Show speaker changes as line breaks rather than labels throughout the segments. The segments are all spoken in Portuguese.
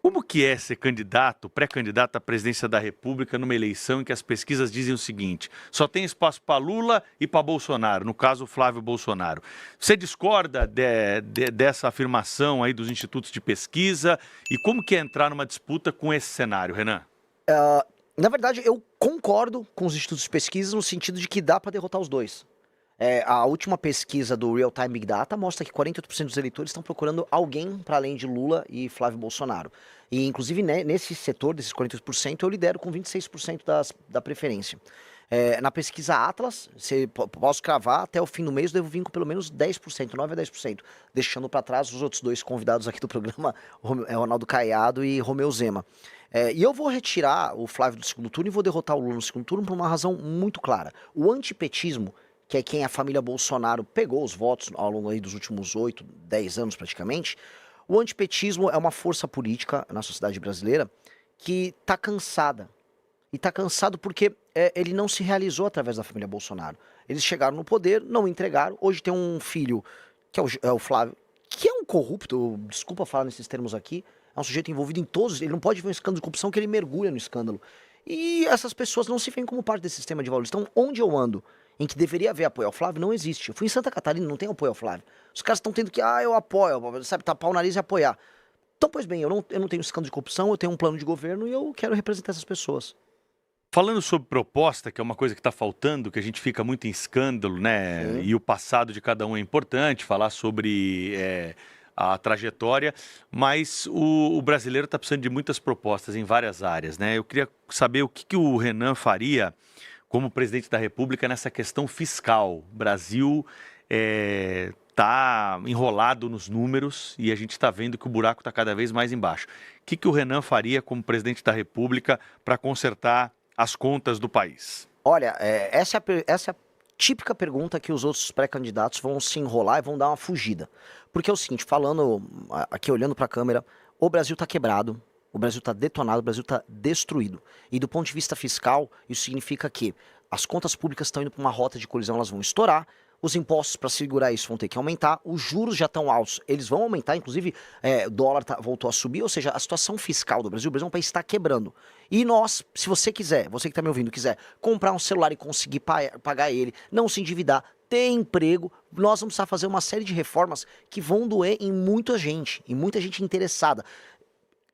Como que é ser candidato, pré-candidato à presidência da República numa eleição em que as pesquisas dizem o seguinte: só tem espaço para Lula e para Bolsonaro, no caso Flávio Bolsonaro. Você discorda dessa afirmação aí dos institutos de pesquisa? E como que é entrar numa disputa com esse cenário, Renan?
Na verdade, eu concordo com os institutos de pesquisa no sentido de que dá para derrotar os dois. A última pesquisa do Real Time Big Data mostra que 48% dos eleitores estão procurando alguém para além de Lula e Flávio Bolsonaro. E, inclusive, nesse setor, desses 48%, eu lidero com 26% da preferência. Na pesquisa Atlas, posso cravar, até o fim do mês eu devo vir com pelo menos 10%, 9 a 10%, deixando para trás os outros dois convidados aqui do programa, Ronaldo Caiado e Romeu Zema. E eu vou retirar o Flávio do segundo turno e vou derrotar o Lula no segundo turno por uma razão muito clara. O antipetismo, que é quem a família Bolsonaro pegou os votos ao longo aí dos últimos 8, 10 anos praticamente, o antipetismo é uma força política na sociedade brasileira que está cansada. E está cansado porque ele não se realizou através da família Bolsonaro. Eles chegaram no poder, não entregaram. Hoje tem um filho, que é o Flávio, que é um corrupto, desculpa falar nesses termos aqui, é um sujeito envolvido em todos, ele não pode ver um escândalo de corrupção que ele mergulha no escândalo. E essas pessoas não se veem como parte desse sistema de valores. Então, onde eu ando, em que deveria haver apoio ao Flávio, não existe. Eu fui em Santa Catarina, não tem apoio ao Flávio. Os caras estão tendo que, eu apoio, sabe, tapar o nariz e apoiar. Então, pois bem, eu não tenho escândalo de corrupção, eu tenho um plano de governo e eu quero representar essas pessoas.
Falando sobre proposta, que é uma coisa que está faltando, que a gente fica muito em escândalo, né?
Sim.
E o passado de cada um é importante, falar sobre a trajetória, mas o brasileiro está precisando de muitas propostas em várias áreas, né? Eu queria saber o que o Renan faria como presidente da República nessa questão fiscal. O Brasil está enrolado nos números e a gente está vendo que o buraco está cada vez mais embaixo. O que o Renan faria como presidente da República para consertar as contas do país?
Olha, essa é a típica pergunta que os outros pré-candidatos vão se enrolar e vão dar uma fugida. Porque é o seguinte, falando aqui, olhando para a câmera, o Brasil está quebrado, o Brasil está detonado, o Brasil está destruído. E do ponto de vista fiscal, isso significa que as contas públicas estão indo para uma rota de colisão, elas vão estourar, os impostos para segurar isso vão ter que aumentar, os juros já estão altos, eles vão aumentar, inclusive o dólar voltou a subir, ou seja, a situação fiscal do Brasil, o Brasil é um país que está quebrando. E nós, se você quiser, você que está me ouvindo, quiser comprar um celular e conseguir pagar ele, não se endividar, ter emprego, nós vamos precisar fazer uma série de reformas que vão doer em muita gente interessada.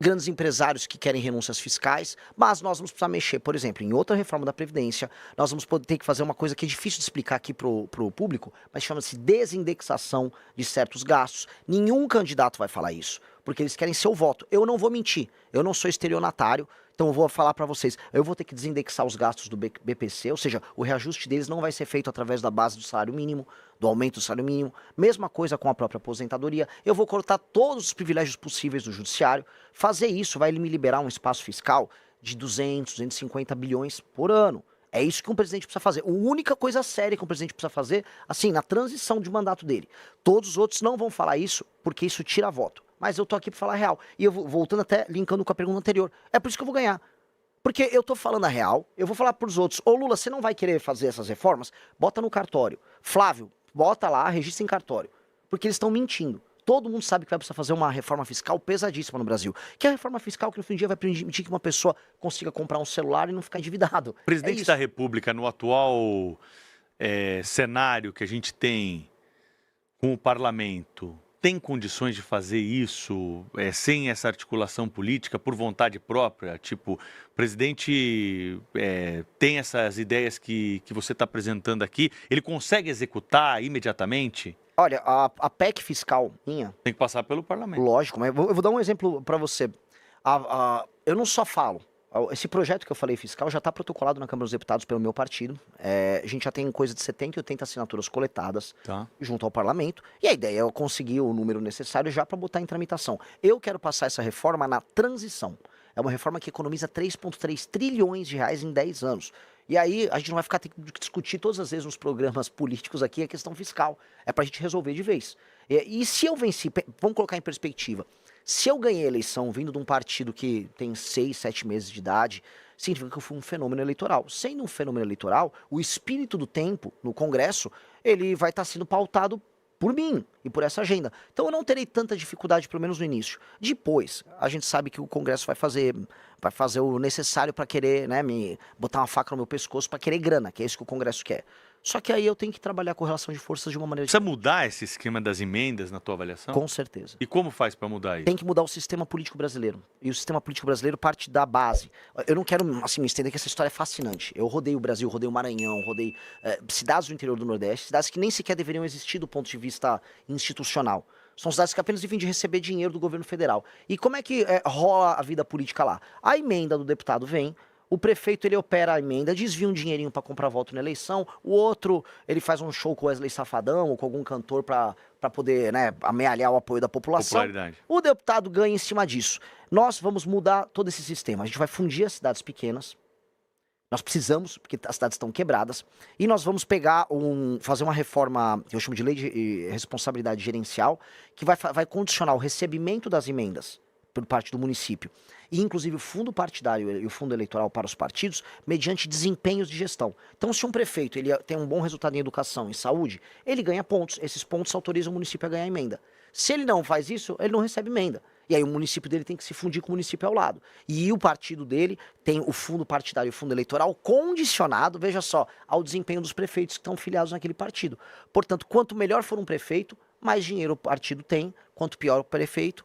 Grandes empresários que querem renúncias fiscais, mas nós vamos precisar mexer, por exemplo, em outra reforma da Previdência, nós vamos ter que fazer uma coisa que é difícil de explicar aqui pro público, mas chama-se desindexação de certos gastos. Nenhum candidato vai falar isso, porque eles querem seu voto. Eu não vou mentir, eu não sou estelionatário, então eu vou falar para vocês, eu vou ter que desindexar os gastos do BPC, ou seja, o reajuste deles não vai ser feito através da base do salário mínimo, do aumento do salário mínimo, mesma coisa com a própria aposentadoria, eu vou cortar todos os privilégios possíveis do judiciário, fazer isso vai me liberar um espaço fiscal de 200, 250 bilhões por ano. É isso que um presidente precisa fazer. A única coisa séria que um presidente precisa fazer, assim, na transição de mandato dele. Todos os outros não vão falar isso, porque isso tira voto. Mas eu tô aqui para falar a real. E eu vou voltando até, linkando com a pergunta anterior. É por isso que eu vou ganhar. Porque eu tô falando a real, eu vou falar pros outros, ô Lula, você não vai querer fazer essas reformas? Bota no cartório. Flávio, bota lá, registra em cartório. Porque eles estão mentindo. Todo mundo sabe que vai precisar fazer uma reforma fiscal pesadíssima no Brasil. Que é a reforma fiscal que no fim do dia vai permitir que uma pessoa consiga comprar um celular e não ficar endividado.
O presidente da República, no atual cenário que a gente tem com o parlamento, tem condições de fazer isso sem essa articulação política, por vontade própria? Tipo, o presidente tem essas ideias que você está apresentando aqui, ele consegue executar imediatamente?
Olha, a PEC fiscal minha...
Tem que passar pelo parlamento.
Lógico, mas eu vou dar um exemplo para você. Eu não só falo. Esse projeto que eu falei fiscal já está protocolado na Câmara dos Deputados pelo meu partido. A gente já tem coisa de 70 e 80 assinaturas coletadas junto ao parlamento. E a ideia é conseguir o número necessário já para botar em tramitação. Eu quero passar essa reforma na transição. É uma reforma que economiza 3,3 trilhões de reais em 10 anos. E aí a gente não vai ficar tendo que discutir todas as vezes nos programas políticos aqui a questão fiscal. É pra gente resolver de vez. E se eu venci, vamos colocar em perspectiva, se eu ganhei a eleição vindo de um partido que tem 6, 7 meses de idade, significa que eu fui um fenômeno eleitoral. Sendo um fenômeno eleitoral, o espírito do tempo no Congresso, ele vai estar sendo pautado por mim e por essa agenda. Então eu não terei tanta dificuldade, pelo menos no início. Depois, a gente sabe que o Congresso vai fazer o necessário para querer, né, me botar uma faca no meu pescoço para querer grana, que é isso que o Congresso quer. Só que aí eu tenho que trabalhar com relação de forças de uma maneira
Precisa mudar esse esquema das emendas na tua avaliação?
Com certeza.
E como faz para mudar isso?
Tem que mudar o sistema político brasileiro. E o sistema político brasileiro parte da base. Eu não quero, assim, me estender que essa história é fascinante. Eu rodei o Brasil, rodei o Maranhão, rodei cidades do interior do Nordeste, cidades que nem sequer deveriam existir do ponto de vista institucional. São cidades que apenas vivem de receber dinheiro do governo federal. E como é que rola a vida política lá? A emenda do deputado vem, o prefeito ele opera a emenda, desvia um dinheirinho para comprar voto na eleição, o outro ele faz um show com o Wesley Safadão ou com algum cantor para poder, né, amealhar o apoio da população.
Popularidade.
O deputado ganha em cima disso. Nós vamos mudar todo esse sistema. A gente vai fundir as cidades pequenas. Nós precisamos, porque as cidades estão quebradas, e nós vamos fazer uma reforma, que eu chamo de lei de responsabilidade gerencial, que vai condicionar o recebimento das emendas por parte do município, e inclusive o fundo partidário e o fundo eleitoral para os partidos, mediante desempenhos de gestão. Então, se um prefeito ele tem um bom resultado em educação e saúde, ele ganha pontos. Esses pontos autorizam o município a ganhar emenda. Se ele não faz isso, ele não recebe emenda. E aí o município dele tem que se fundir com o município ao lado. E o partido dele tem o fundo partidário e o fundo eleitoral condicionado, veja só, ao desempenho dos prefeitos que estão filiados naquele partido. Portanto, quanto melhor for um prefeito, mais dinheiro o partido tem. Quanto pior o prefeito,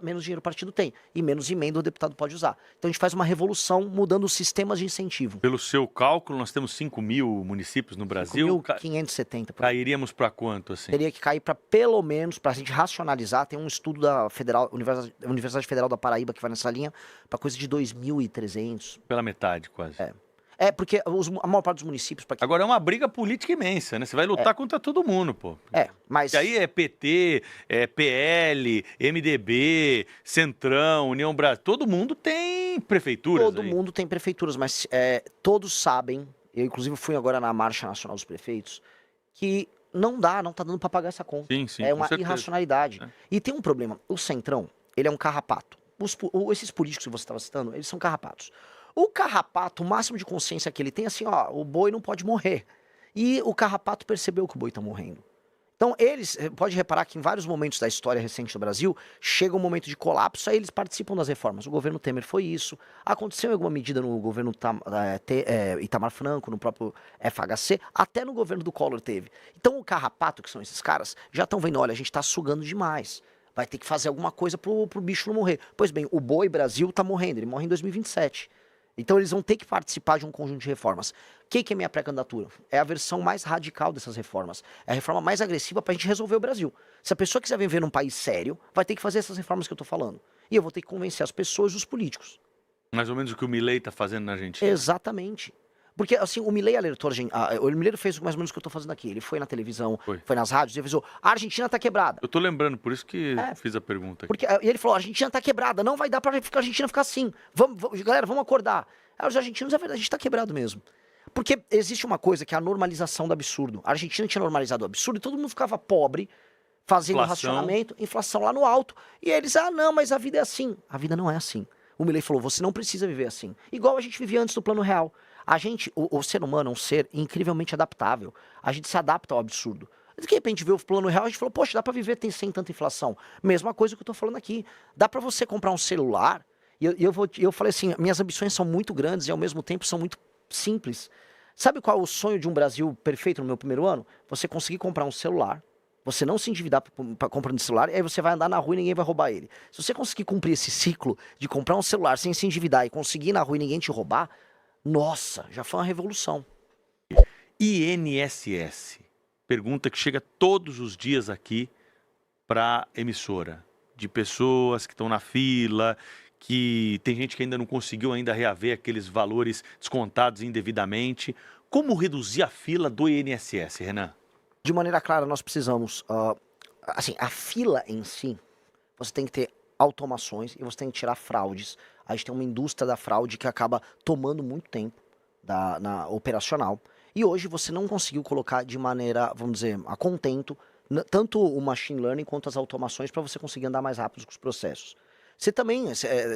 menos dinheiro o partido tem. E menos emenda o deputado pode usar. Então a gente faz uma revolução mudando os sistemas de incentivo.
Pelo seu cálculo, nós temos 5.000 municípios no Brasil.
5.570.
Cairíamos para quanto, assim?
Teria que cair para pelo menos, para a gente racionalizar, tem um estudo da Universidade Federal da Paraíba que vai nessa linha, para coisa de 2.300.
Pela metade, quase.
Porque a maior parte dos municípios...
Agora é uma briga política imensa, né? Você vai lutar contra todo mundo, pô.
Mas...
E aí é PT, é PL, MDB, Centrão, União Brasil, todo mundo tem prefeituras.
Todo mundo tem prefeituras, mas todos sabem, eu inclusive fui agora na Marcha Nacional dos Prefeitos, que não tá dando para pagar essa conta.
Sim,
é uma irracionalidade. E tem um problema, o Centrão, ele é um carrapato. Esses políticos que você estava citando, eles são carrapatos. O carrapato, o máximo de consciência que ele tem é assim, ó, o boi não pode morrer. E o carrapato percebeu que o boi tá morrendo. Então eles, pode reparar que em vários momentos da história recente do Brasil, chega um momento de colapso, aí eles participam das reformas. O governo Temer foi isso, aconteceu em alguma medida no governo Itamar Franco, no próprio FHC, até no governo do Collor teve. Então o carrapato, que são esses caras, já estão vendo, olha, a gente tá sugando demais. Vai ter que fazer alguma coisa pro bicho não morrer. Pois bem, o boi Brasil tá morrendo, ele morre em 2027. Então eles vão ter que participar de um conjunto de reformas. O que é minha pré-candidatura? É a versão mais radical dessas reformas. É a reforma mais agressiva para a gente resolver o Brasil. Se a pessoa quiser viver num país sério, vai ter que fazer essas reformas que eu estou falando. E eu vou ter que convencer as pessoas e os políticos.
Mais ou menos o que o Milei está fazendo na Argentina.
Exatamente. Porque, assim, o Milei alertou, o Milei fez mais ou menos o que eu tô fazendo aqui. Ele foi na televisão, foi nas rádios e avisou, a Argentina tá quebrada.
Eu tô lembrando, por isso que fiz a pergunta aqui.
E ele falou, a Argentina tá quebrada, não vai dar pra a Argentina ficar assim. Galera, vamos acordar. Aí os argentinos, é verdade, a gente tá quebrado mesmo. Porque existe uma coisa que é a normalização do absurdo. A Argentina tinha normalizado o absurdo e todo mundo ficava pobre, fazendo racionamento, inflação lá no alto. E eles, não, mas a vida é assim. A vida não é assim. O Milei falou, você não precisa viver assim. Igual a gente vivia antes do Plano Real. O ser humano é um ser incrivelmente adaptável. A gente se adapta ao absurdo. De repente veio o Plano Real, a gente falou, poxa, dá pra viver sem tanta inflação. Mesma coisa que eu tô falando aqui. Dá pra você comprar um celular, e eu falei assim, minhas ambições são muito grandes e ao mesmo tempo são muito simples. Sabe qual é o sonho de um Brasil perfeito no meu primeiro ano? Você conseguir comprar um celular, você não se endividar para comprando celular, e aí você vai andar na rua e ninguém vai roubar ele. Se você conseguir cumprir esse ciclo de comprar um celular sem se endividar e conseguir ir na rua e ninguém te roubar, nossa, já foi uma revolução.
INSS. Pergunta que chega todos os dias aqui para emissora. De pessoas que estão na fila, que tem gente que ainda não conseguiu ainda reaver aqueles valores descontados indevidamente. Como reduzir a fila do INSS, Renan?
De maneira clara, nós precisamos... assim, a fila em si, você tem que ter automações e você tem que tirar fraudes. A gente tem uma indústria da fraude que acaba tomando muito tempo na operacional. E hoje você não conseguiu colocar de maneira, vamos dizer, a contento, tanto o machine learning quanto as automações para você conseguir andar mais rápido com os processos. Você também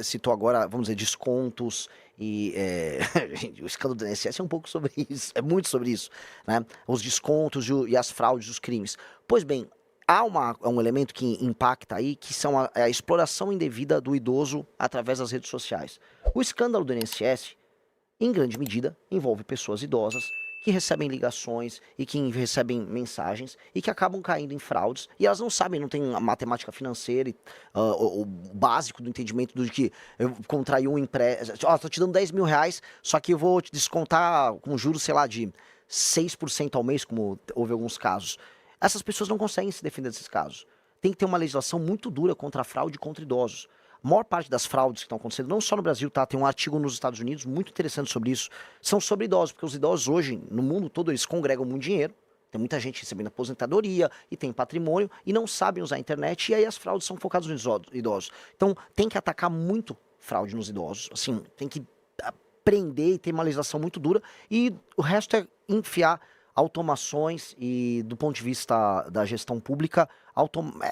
citou agora, vamos dizer, descontos e o escândalo do INSS é um pouco sobre isso, é muito sobre isso, né? Os descontos e as fraudes, os crimes. Pois bem, há um elemento que impacta aí, que são a exploração indevida do idoso através das redes sociais. O escândalo do INSS, em grande medida, envolve pessoas idosas que recebem ligações e que recebem mensagens e que acabam caindo em fraudes e elas não sabem, não têm a matemática financeira, o básico do entendimento do que eu contraí um empréstimo, tô te dando 10 mil reais, só que eu vou te descontar com juros, sei lá, de 6% ao mês, como houve alguns casos. Essas pessoas não conseguem se defender desses casos. Tem que ter uma legislação muito dura contra a fraude e contra idosos. A maior parte das fraudes que estão acontecendo, não só no Brasil, tá? Tem um artigo nos Estados Unidos muito interessante sobre isso. São sobre idosos, porque os idosos hoje, no mundo todo, eles congregam muito dinheiro. Tem muita gente recebendo aposentadoria e tem patrimônio e não sabem usar a internet. E aí as fraudes são focadas nos idosos. Então tem que atacar muito fraude nos idosos. Assim, tem que prender e ter uma legislação muito dura. E o resto é enfiar automações e, do ponto de vista da gestão pública,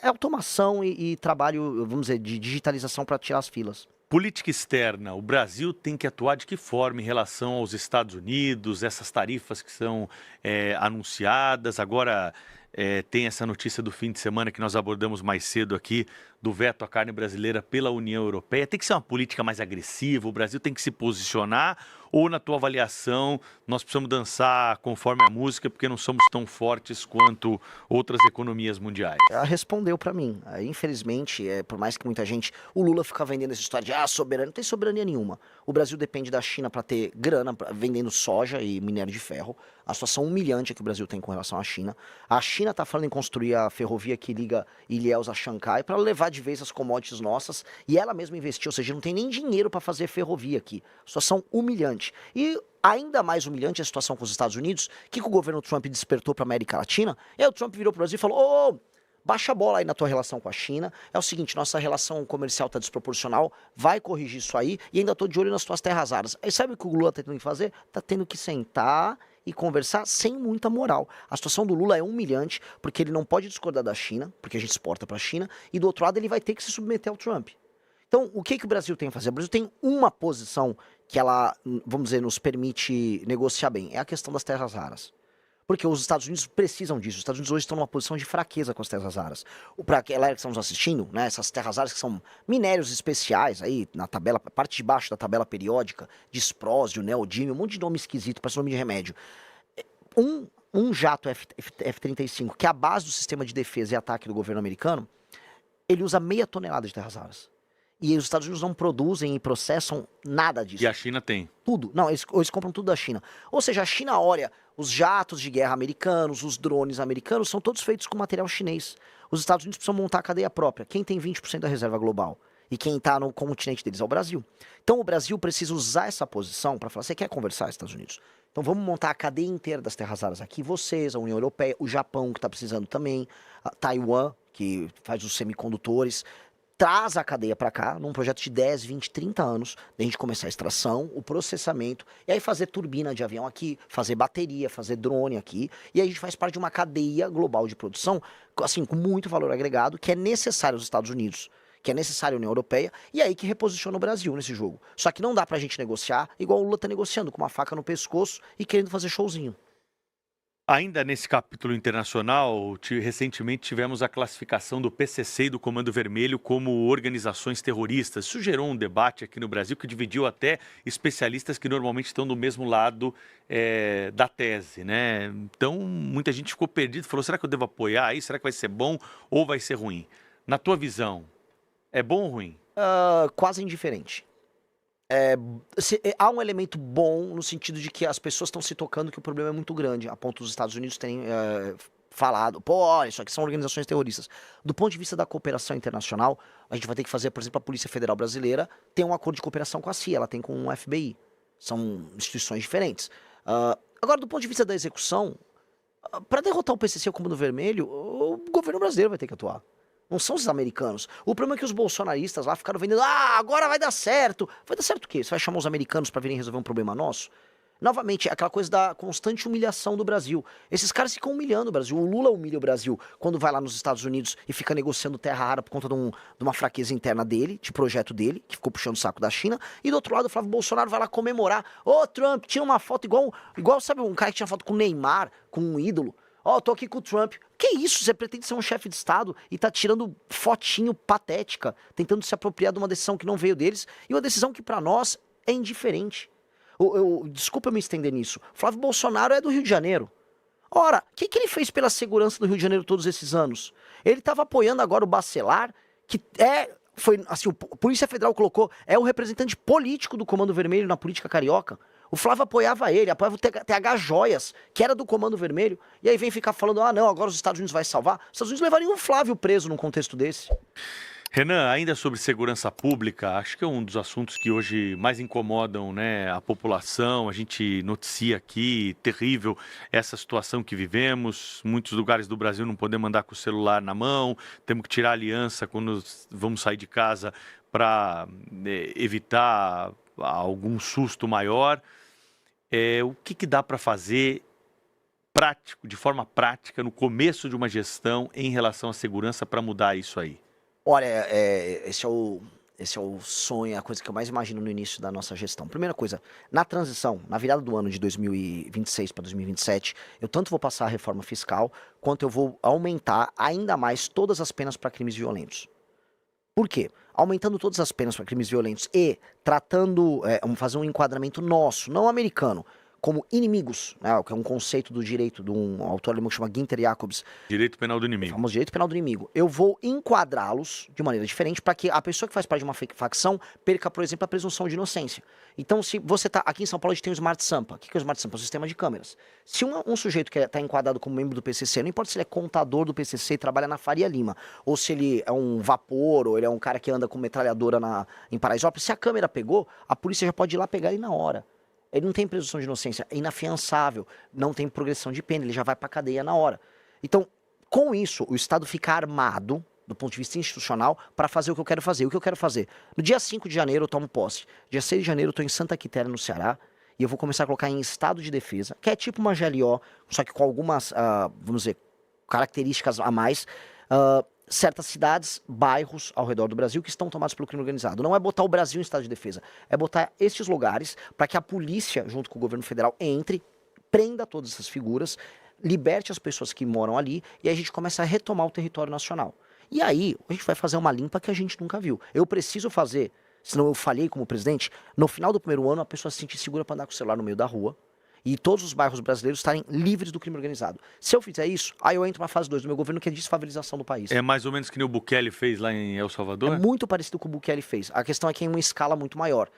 automação e trabalho, vamos dizer, de digitalização para tirar as filas.
Política externa, o Brasil tem que atuar de que forma em relação aos Estados Unidos, essas tarifas que são anunciadas, agora tem essa notícia do fim de semana que nós abordamos mais cedo aqui, do veto à carne brasileira pela União Europeia. Tem que ser uma política mais agressiva, o Brasil tem que se posicionar, ou na tua avaliação nós precisamos dançar conforme a música porque não somos tão fortes quanto outras economias mundiais?
Ela respondeu para mim. Infelizmente, por mais que muita gente... O Lula fica vendendo essa história de soberania. Não tem soberania nenhuma. O Brasil depende da China para ter grana, vendendo soja e minério de ferro. A situação humilhante que o Brasil tem com relação à China. A China está falando em construir a ferrovia que liga Ilhéus a Xangai para levar de vez as commodities nossas. E ela mesma investiu, ou seja, não tem nem dinheiro para fazer ferrovia aqui. Situação humilhante. E ainda mais humilhante a situação com os Estados Unidos, que o governo Trump despertou para a América Latina. E aí o Trump virou para o Brasil e falou: baixa a bola aí na tua relação com a China. É o seguinte, nossa relação comercial está desproporcional, vai corrigir isso aí e ainda estou de olho nas tuas terras raras. Aí sabe o que o Lula está tendo que fazer? Está tendo que sentar e conversar sem muita moral. A situação do Lula é humilhante, porque ele não pode discordar da China, porque a gente exporta para a China, e do outro lado ele vai ter que se submeter ao Trump. Então, o que o Brasil tem a fazer? O Brasil tem uma posição que ela, vamos dizer, nos permite negociar bem. É a questão das terras raras. Porque os Estados Unidos precisam disso. Os Estados Unidos hoje estão numa posição de fraqueza com as terras raras. Para aquela que estamos assistindo, né, essas terras raras que são minérios especiais, aí na tabela, parte de baixo da tabela periódica, disprósio, neodímio, um monte de nome esquisito, parece nome de remédio. Um jato F-35, que é a base do sistema de defesa e ataque do governo americano, ele usa 0,5 tonelada de terras raras. E os Estados Unidos não produzem e processam nada disso.
E a China tem.
Tudo. Não, eles compram tudo da China. Ou seja, a China olha, os jatos de guerra americanos, os drones americanos, são todos feitos com material chinês. Os Estados Unidos precisam montar a cadeia própria. Quem tem 20% da reserva global? E quem está no continente deles é o Brasil. Então o Brasil precisa usar essa posição para falar: você quer conversar, Estados Unidos? Então vamos montar a cadeia inteira das terras raras aqui. Vocês, a União Europeia, o Japão, que está precisando também, a Taiwan, que faz os semicondutores. Traz a cadeia para cá, num projeto de 10, 20, 30 anos, da gente começar a extração, o processamento, e aí fazer turbina de avião aqui, fazer bateria, fazer drone aqui, e aí a gente faz parte de uma cadeia global de produção, assim, com muito valor agregado, que é necessário aos Estados Unidos, que é necessário à União Europeia, e aí que reposiciona o Brasil nesse jogo. Só que não dá pra gente negociar igual o Lula tá negociando, com uma faca no pescoço e querendo fazer showzinho.
Ainda nesse capítulo internacional, recentemente tivemos a classificação do PCC e do Comando Vermelho como organizações terroristas. Isso gerou um debate aqui no Brasil que dividiu até especialistas que normalmente estão do mesmo lado da tese, né? Então, muita gente ficou perdida, falou: será que eu devo apoiar isso? Será que vai ser bom ou vai ser ruim? Na tua visão, é bom ou ruim?
Quase indiferente. Há um elemento bom no sentido de que as pessoas estão se tocando que o problema é muito grande, a ponto dos Estados Unidos terem falado: olha, isso aqui são organizações terroristas. Do ponto de vista da cooperação internacional, a gente vai ter que fazer, por exemplo, a Polícia Federal Brasileira tem um acordo de cooperação com a CIA, ela tem com o FBI. São instituições diferentes. Agora, do ponto de vista da execução, para derrotar o PCC e o Comando Vermelho, o governo brasileiro vai ter que atuar. Não são os americanos. O problema é que os bolsonaristas lá ficaram vendendo: agora vai dar certo. Vai dar certo o quê? Você vai chamar os americanos para virem resolver um problema nosso? Novamente, é aquela coisa da constante humilhação do Brasil. Esses caras ficam humilhando o Brasil. O Lula humilha o Brasil quando vai lá nos Estados Unidos e fica negociando terra rara por conta de uma fraqueza interna dele, de projeto dele, que ficou puxando o saco da China. E do outro lado, o Flávio Bolsonaro vai lá comemorar: Trump, tira uma foto igual, sabe, um cara que tinha foto com o Neymar, com um ídolo. Ó, tô aqui com o Trump. Que isso? Você pretende ser um chefe de Estado e tá tirando fotinho patética, tentando se apropriar de uma decisão que não veio deles e uma decisão que pra nós é indiferente. Desculpa eu me estender nisso. Flávio Bolsonaro é do Rio de Janeiro. Ora, o que ele fez pela segurança do Rio de Janeiro todos esses anos? Ele estava apoiando agora o Bacelar, que foi assim, a Polícia Federal colocou, é o representante político do Comando Vermelho na política carioca. O Flávio apoiava ele, apoiava o TH Joias, que era do Comando Vermelho, e aí vem ficar falando, não, agora os Estados Unidos vai salvar. Os Estados Unidos levariam o Flávio preso num contexto desse.
Renan, ainda sobre segurança pública, acho que é um dos assuntos que hoje mais incomodam, né, a população. A gente noticia aqui, terrível, essa situação que vivemos. Muitos lugares do Brasil não podemos andar com o celular na mão, temos que tirar a aliança quando vamos sair de casa para evitar algum susto maior. O que dá para fazer prático, de forma prática, no começo de uma gestão em relação à segurança para mudar isso aí?
Olha, esse é o sonho, a coisa que eu mais imagino no início da nossa gestão. Primeira coisa, na transição, na virada do ano de 2026 para 2027, eu tanto vou passar a reforma fiscal, quanto eu vou aumentar ainda mais todas as penas para crimes violentos. Por quê? Aumentando todas as penas para crimes violentos e tratando, fazer um enquadramento nosso, não americano, como inimigos, né, que é um conceito do direito de um autor alemão que chama Günther Jacobs.
Direito penal do
O
inimigo.
famoso direito penal do inimigo. Eu vou enquadrá-los de maneira diferente para que a pessoa que faz parte de uma facção perca, por exemplo, a presunção de inocência. Então, se você tá aqui em São Paulo, a gente tem o Smart Sampa. O que é o Smart Sampa? É um sistema de câmeras. Se um sujeito que está enquadrado como membro do PCC, não importa se ele é contador do PCC e trabalha na Faria Lima, ou se ele é um vapor, ou ele é um cara que anda com metralhadora em Paraisópolis, se a câmera pegou, a polícia já pode ir lá pegar ele na hora. Ele não tem presunção de inocência, é inafiançável, não tem progressão de pena, ele já vai para cadeia na hora. Então, com isso, o Estado fica armado, do ponto de vista institucional, para fazer o que eu quero fazer. O que eu quero fazer? No dia 5 de janeiro eu tomo posse. Dia 6 de janeiro eu estou em Santa Quitéria, no Ceará, e eu vou começar a colocar em estado de defesa, que é tipo uma GLO, só que com algumas, vamos dizer, características a mais, certas cidades, bairros ao redor do Brasil que estão tomados pelo crime organizado. Não é botar o Brasil em estado de defesa, é botar esses lugares para que a polícia, junto com o governo federal, entre, prenda todas essas figuras, liberte as pessoas que moram ali e aí a gente começa a retomar o território nacional. E aí a gente vai fazer uma limpa que a gente nunca viu. Eu preciso fazer, senão eu falhei como presidente, no final do primeiro ano a pessoa se sentir segura para andar com o celular no meio da rua, e todos os bairros brasileiros estarem livres do crime organizado. Se eu fizer isso, aí eu entro na fase 2 do meu governo, que é a desfavelização do país.
É mais ou menos que nem o Bukele fez lá em El Salvador?
É muito parecido com o que o Bukele fez. A questão é que em uma escala muito maior.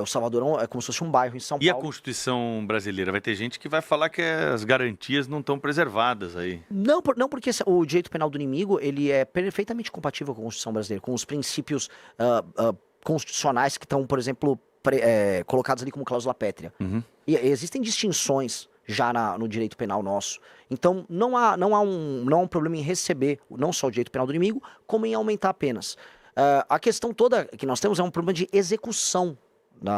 O Salvador é como se fosse um bairro em São Paulo.
E a Constituição brasileira? Vai ter gente que vai falar que as garantias não estão preservadas aí.
Não, porque o direito penal do inimigo, ele é perfeitamente compatível com a Constituição brasileira, com os princípios constitucionais que estão, por exemplo, colocados ali como cláusula pétrea.
Uhum.
E existem distinções já no direito penal nosso. Então, não há um problema em receber não só o direito penal do inimigo, como em aumentar penas. A questão toda que nós temos é um problema de execução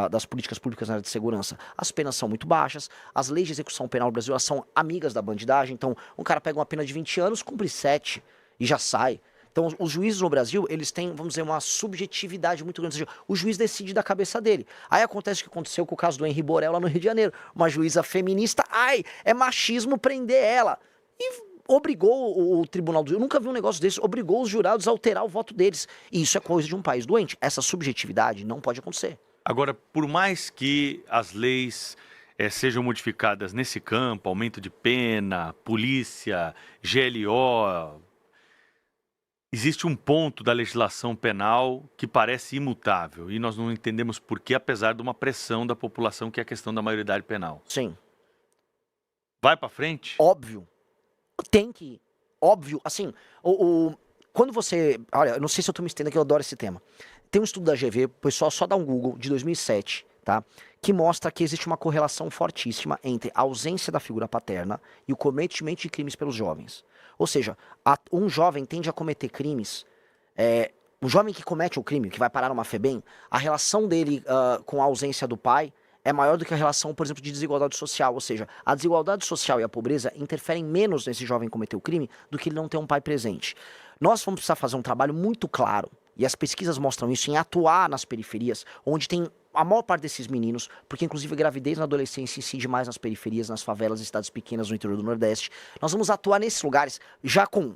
das políticas públicas na área de segurança. As penas são muito baixas, as leis de execução penal no Brasil elas são amigas da bandidagem, então um cara pega uma pena de 20 anos, cumpre 7 e já sai. Então, os juízes no Brasil, eles têm, vamos dizer, uma subjetividade muito grande. Ou seja, o juiz decide da cabeça dele. Aí acontece o que aconteceu com o caso do Henri Borel lá no Rio de Janeiro. Uma juíza feminista, é machismo prender ela. E obrigou o tribunal do... Eu nunca vi um negócio desse. Obrigou os jurados a alterar o voto deles. E isso é coisa de um país doente. Essa subjetividade não pode acontecer.
Agora, por mais que as leis sejam modificadas nesse campo, aumento de pena, polícia, GLO... Existe um ponto da legislação penal que parece imutável e nós não entendemos por que, apesar de uma pressão da população, que é a questão da maioridade penal.
Sim.
Vai pra frente?
Óbvio. Tem que ir. Óbvio. Assim, quando você... Olha, eu não sei se eu tô me estendendo aqui, eu adoro esse tema. Tem um estudo da GV, o pessoal só dá um Google, de 2007, tá? Que mostra que existe uma correlação fortíssima entre a ausência da figura paterna e o cometimento de crimes pelos jovens. Ou seja, um jovem tende a cometer crimes, o jovem que comete o crime, que vai parar numa FEBEM, a relação dele com a ausência do pai é maior do que a relação, por exemplo, de desigualdade social. Ou seja, a desigualdade social e a pobreza interferem menos nesse jovem cometer o crime do que ele não ter um pai presente. Nós vamos precisar fazer um trabalho muito claro, e as pesquisas mostram isso, em atuar nas periferias, onde tem a maior parte desses meninos, porque inclusive a gravidez na adolescência incide mais nas periferias, nas favelas, em cidades pequenas no interior do Nordeste. Nós vamos atuar nesses lugares já com,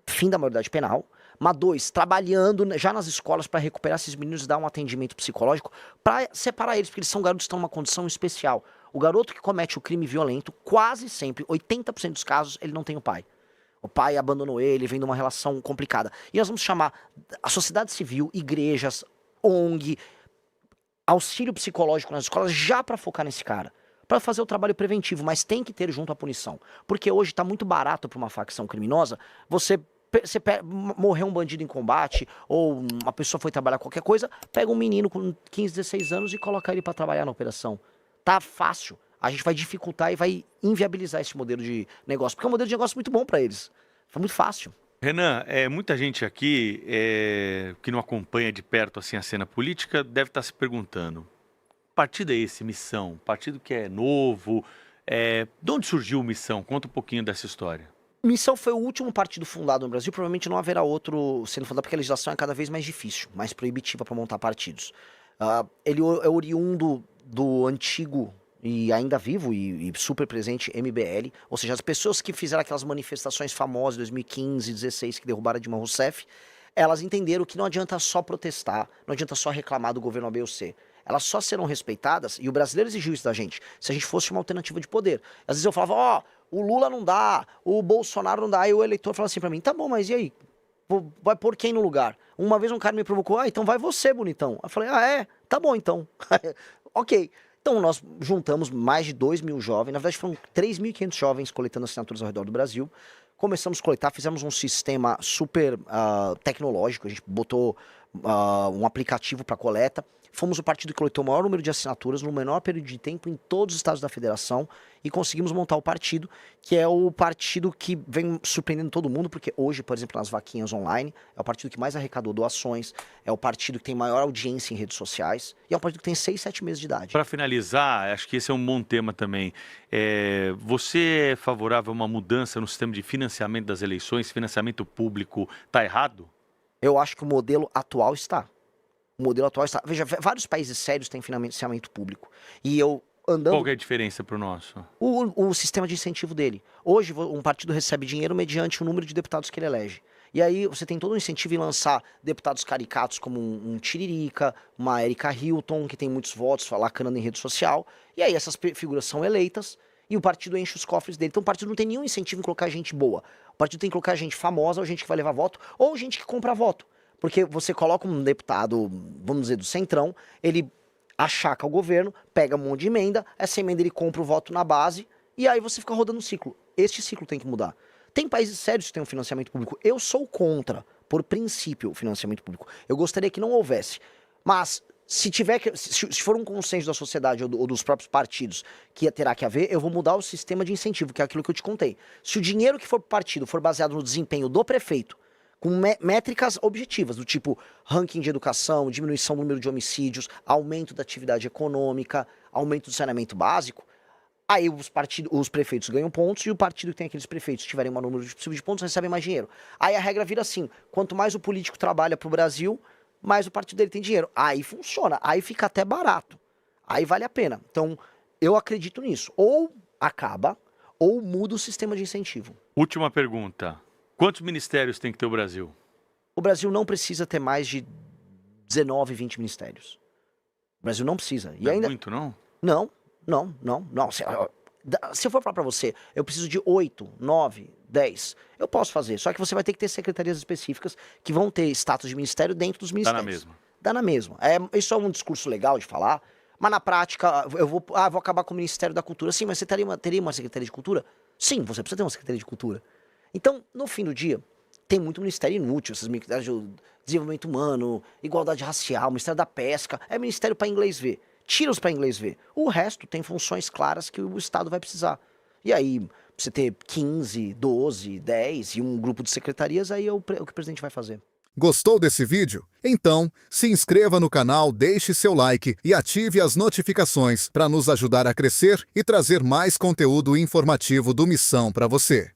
fim da maioridade penal, mas 2, trabalhando já nas escolas para recuperar esses meninos e dar um atendimento psicológico para separar eles, porque eles são garotos que estão numa condição especial. O garoto que comete o crime violento, quase sempre, 80% dos casos, ele não tem o pai. O pai abandonou ele, vem de uma relação complicada. E nós vamos chamar a sociedade civil, igrejas, ONG, auxílio psicológico nas escolas, já para focar nesse cara. Para fazer o trabalho preventivo, mas tem que ter junto a punição. Porque hoje está muito barato para uma facção criminosa você morrer um bandido em combate, ou uma pessoa foi trabalhar qualquer coisa, pega um menino com 15, 16 anos e coloca ele para trabalhar na operação. Tá fácil. A gente vai dificultar e vai inviabilizar esse modelo de negócio, porque é um modelo de negócio muito bom para eles. Foi muito fácil.
Renan, muita gente aqui que não acompanha de perto assim a cena política deve estar se perguntando: partido é esse, Missão? Partido que é novo? De onde surgiu Missão? Conta um pouquinho dessa história.
Missão foi o último partido fundado no Brasil, provavelmente não haverá outro sendo fundado, porque a legislação é cada vez mais difícil, mais proibitiva para montar partidos. Ele é oriundo do antigo e ainda vivo e super presente MBL, ou seja, as pessoas que fizeram aquelas manifestações famosas em 2015, 2016, que derrubaram Dilma Rousseff, elas entenderam que não adianta só protestar, não adianta só reclamar do governo A, B ou C. Elas só serão respeitadas, e o brasileiro exigiu isso da gente, se a gente fosse uma alternativa de poder. Às vezes eu falava, o Lula não dá, o Bolsonaro não dá, aí o eleitor fala assim pra mim, tá bom, mas e aí? Vai pôr quem no lugar? Uma vez um cara me provocou, então vai você, bonitão. Eu falei, tá bom então. Ok. Então nós juntamos mais de 2.000 jovens, na verdade foram 3.500 jovens coletando assinaturas ao redor do Brasil. Começamos a coletar, fizemos um sistema super tecnológico, a gente botou um aplicativo para coleta. Fomos o partido que coletou o maior número de assinaturas no menor período de tempo em todos os estados da federação e conseguimos montar o partido, que é o partido que vem surpreendendo todo mundo, porque hoje, por exemplo, nas vaquinhas online, é o partido que mais arrecadou doações, é o partido que tem maior audiência em redes sociais e é um partido que tem 6, 7 meses de idade.
Para finalizar, acho que esse é um bom tema também. Você é favorável a uma mudança no sistema de financiamento das eleições? Financiamento público está errado?
Eu acho que o modelo atual está. O modelo atual está... Veja, vários países sérios têm financiamento público. E eu andando...
Qual que é a diferença para o nosso?
O sistema de incentivo dele. Hoje, um partido recebe dinheiro mediante o número de deputados que ele elege. E aí você tem todo um incentivo em lançar deputados caricatos como um Tiririca, uma Erika Hilton, que tem muitos votos, lacanando em rede social. E aí essas figuras são eleitas e o partido enche os cofres dele. Então o partido não tem nenhum incentivo em colocar gente boa. O partido tem que colocar gente famosa, ou gente que vai levar voto, ou gente que compra voto. Porque você coloca um deputado, vamos dizer, do Centrão, ele achaca o governo, pega um monte de emenda, essa emenda ele compra o voto na base, e aí você fica rodando um ciclo. Este ciclo tem que mudar. Tem países sérios que têm um financiamento público. Eu sou contra, por princípio, o financiamento público. Eu gostaria que não houvesse. Mas, se for um consenso da sociedade ou dos próprios partidos que terá que haver, eu vou mudar o sistema de incentivo, que é aquilo que eu te contei. Se o dinheiro que for pro partido for baseado no desempenho do prefeito, com métricas objetivas, do tipo ranking de educação, diminuição do número de homicídios, aumento da atividade econômica, aumento do saneamento básico, aí os prefeitos ganham pontos e o partido que tem aqueles prefeitos que tiverem um número possível de pontos recebem mais dinheiro. Aí a regra vira assim, quanto mais o político trabalha pro Brasil, mais o partido dele tem dinheiro. Aí funciona, aí fica até barato, aí vale a pena. Então eu acredito nisso, ou acaba, ou muda o sistema de incentivo.
Última pergunta. Quantos ministérios tem que ter o Brasil?
O Brasil não precisa ter mais de 19, 20 ministérios. O Brasil não precisa. E ainda...
muito, não?
Não. Se eu for falar pra você, eu preciso de 8, 9, 10. Eu posso fazer. Só que você vai ter que ter secretarias específicas que vão ter status de ministério dentro dos ministérios.
Dá na mesma.
Dá na mesma. Isso é um discurso legal de falar, mas na prática, eu vou acabar com o Ministério da Cultura. Sim, mas você teria uma Secretaria de Cultura? Sim, você precisa ter uma Secretaria de Cultura. Então, no fim do dia, tem muito ministério inútil, esses ministérios de desenvolvimento humano, igualdade racial, Ministério da Pesca, é ministério para inglês ver. Tira-os para inglês ver. O resto tem funções claras que o Estado vai precisar. E aí, você ter 15, 12, 10 e um grupo de secretarias, aí é o que o presidente vai fazer.
Gostou desse vídeo? Então, se inscreva no canal, deixe seu like e ative as notificações para nos ajudar a crescer e trazer mais conteúdo informativo do Missão para você.